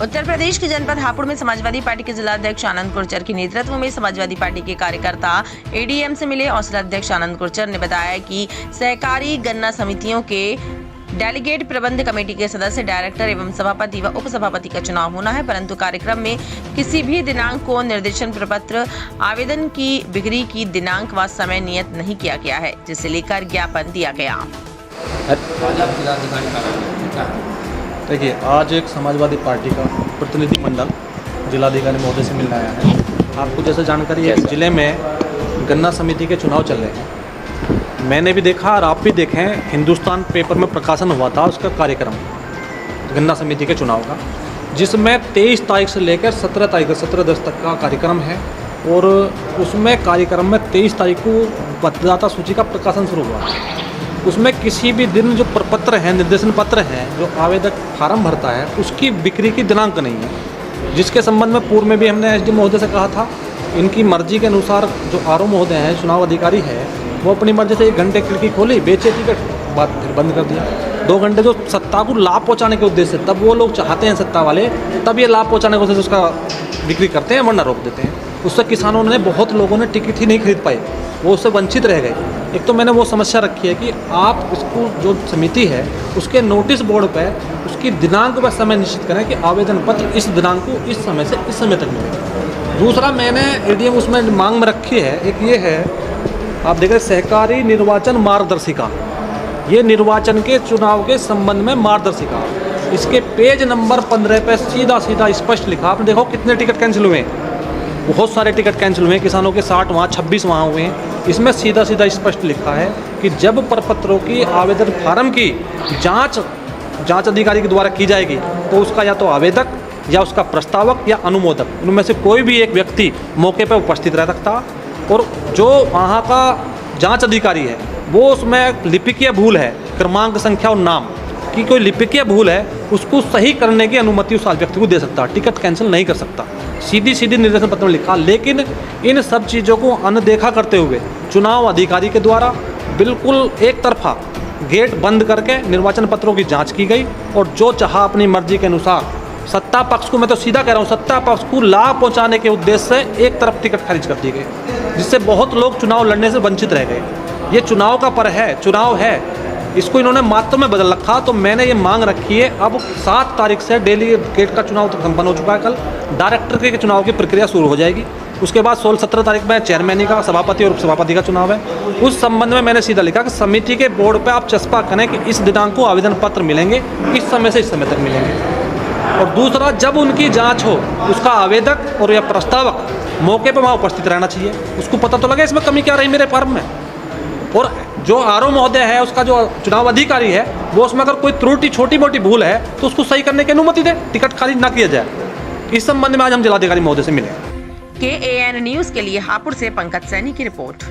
उत्तर प्रदेश के जनपद हापुड़ में समाजवादी पार्टी के जिला अध्यक्ष आनंद गुर्जर के नेतृत्व में समाजवादी पार्टी के कार्यकर्ता एडीएम से मिले और जिला अध्यक्ष आनंद गुर्जर ने बताया कि सहकारी गन्ना समितियों के डेलीगेट प्रबंध कमेटी के सदस्य, डायरेक्टर एवं सभापति व उपसभापति का चुनाव होना है, परंतु कार्यक्रम में किसी भी दिनांक को निर्देशन प्रपत्र आवेदन की बिक्री की दिनांक व समय नियत नहीं किया गया है, जिसे लेकर ज्ञापन दिया गया। देखिए, आज एक समाजवादी पार्टी का प्रतिनिधिमंडल जिलाधिकारी महोदय से मिलने आया है। आपको जैसे जानकारी है कि जिले में गन्ना समिति के चुनाव चल रहे हैं। मैंने भी देखा और आप भी देखें, हिंदुस्तान पेपर में प्रकाशन हुआ था उसका कार्यक्रम गन्ना समिति के चुनाव का, जिसमें 23 तारीख से लेकर 17 तारीख 17/10 तक का कार्यक्रम है। और उसमें कार्यक्रम में 23 तारीख को मतदाता सूची का प्रकाशन शुरू हुआ। उसमें किसी भी दिन जो प्रपत्र है, निर्देशन पत्र है, जो आवेदक फार्म भरता है, उसकी बिक्री की दिनांक नहीं है, जिसके संबंध में पूर्व में भी हमने एसडी महोदय से कहा था। इनकी मर्जी के अनुसार जो आरओ महोदय हैं, चुनाव अधिकारी है, वो अपनी मर्जी से 1 घंटे खिड़की खोली, बेचे टिकट, बात फिर बंद कर दिया। 2 घंटे जो सत्ता को लाभ पहुंचाने के उद्देश्य से, तब वो लोग चाहते हैं सत्ता वाले, तब ये लाभ पहुंचाने के उद्देश्य से उसका बिक्री करते हैं, वरना रोक देते हैं। उससे किसानों ने, बहुत लोगों ने टिकट ही नहीं खरीद पाए, वो उससे वंचित रह गए। एक तो मैंने वो समस्या रखी है कि आप इसको, जो समिति है, उसके नोटिस बोर्ड पर उसकी दिनांक व समय निश्चित करें कि आवेदन पत्र इस दिनांक को इस समय से इस समय तक मिले। दूसरा मैंने एडीएम उसमें मांग में रखी है, एक ये है, आप देख रहे सहकारी निर्वाचन मार्गदर्शिका, ये निर्वाचन के चुनाव के संबंध में मार्गदर्शिका, इसके पेज नंबर 15 पे सीधा स्पष्ट लिखा। आपने देखो कितने टिकट कैंसिल हुए हैं, बहुत सारे टिकट कैंसिल हुए हैं, किसानों के 60 वहाँ 26 वहाँ हुए हैं। इसमें सीधा स्पष्ट लिखा है कि जब प्रपत्रों की आवेदन फार्म की जांच अधिकारी के द्वारा की जाएगी, तो उसका या तो आवेदक या उसका प्रस्तावक या अनुमोदक, उनमें से कोई भी एक व्यक्ति मौके पर उपस्थित रह सकता। और जो वहाँ का जांच अधिकारी है, वो उसमें लिपिकीय भूल है, क्रमांक, संख्या और नाम की कोई लिपिकीय भूल है, उसको सही करने की अनुमति उस व्यक्ति को दे सकता, टिकट कैंसिल नहीं कर सकता। सीधी निर्देशन पत्र में लिखा। लेकिन इन सब चीज़ों को अनदेखा करते हुए चुनाव अधिकारी के द्वारा बिल्कुल एक तरफा गेट बंद करके निर्वाचन पत्रों की जांच की गई, और जो चाहा अपनी मर्जी के अनुसार सत्ता पक्ष को, मैं तो सीधा कह रहा हूँ, सत्ता पक्ष को लाभ पहुँचाने के उद्देश्य से एक तरफ टिकट खारिज कर दी गई, जिससे बहुत लोग चुनाव लड़ने से वंचित रह गए। ये चुनाव का पर है, चुनाव है, इसको इन्होंने मात्र में बदल रखा। तो मैंने ये मांग रखी है, अब 7 तारीख से डेलीगेट का चुनाव तो संपन्न हो चुका है, कल डायरेक्टर के चुनाव की प्रक्रिया शुरू हो जाएगी। उसके बाद 16-17 तारीख में चेयरमैनी का, सभापति और उपसभापति का चुनाव है। उस संबंध में मैंने सीधा लिखा कि समिति के बोर्ड पर आप चस्पा करें कि इस दिनांक को आवेदन पत्र मिलेंगे, इस समय से इस समय तक मिलेंगे। और दूसरा, जब उनकी जाँच हो, उसका आवेदक और या प्रस्तावक मौके पर वहाँ उपस्थित रहना चाहिए, उसको पता तो लगे इसमें कमी क्या रही मेरे फॉर्म में। और जो आरओ महोदय है, उसका जो चुनाव अधिकारी है, वो उसमें अगर कोई त्रुटि, छोटी मोटी भूल है, तो उसको सही करने की अनुमति दे, टिकट खारिज ना किया जाए। इस संबंध में आज हम जिलाधिकारी महोदय से मिले। KAN न्यूज़ के लिए हापुड़ से पंकज सैनी की रिपोर्ट।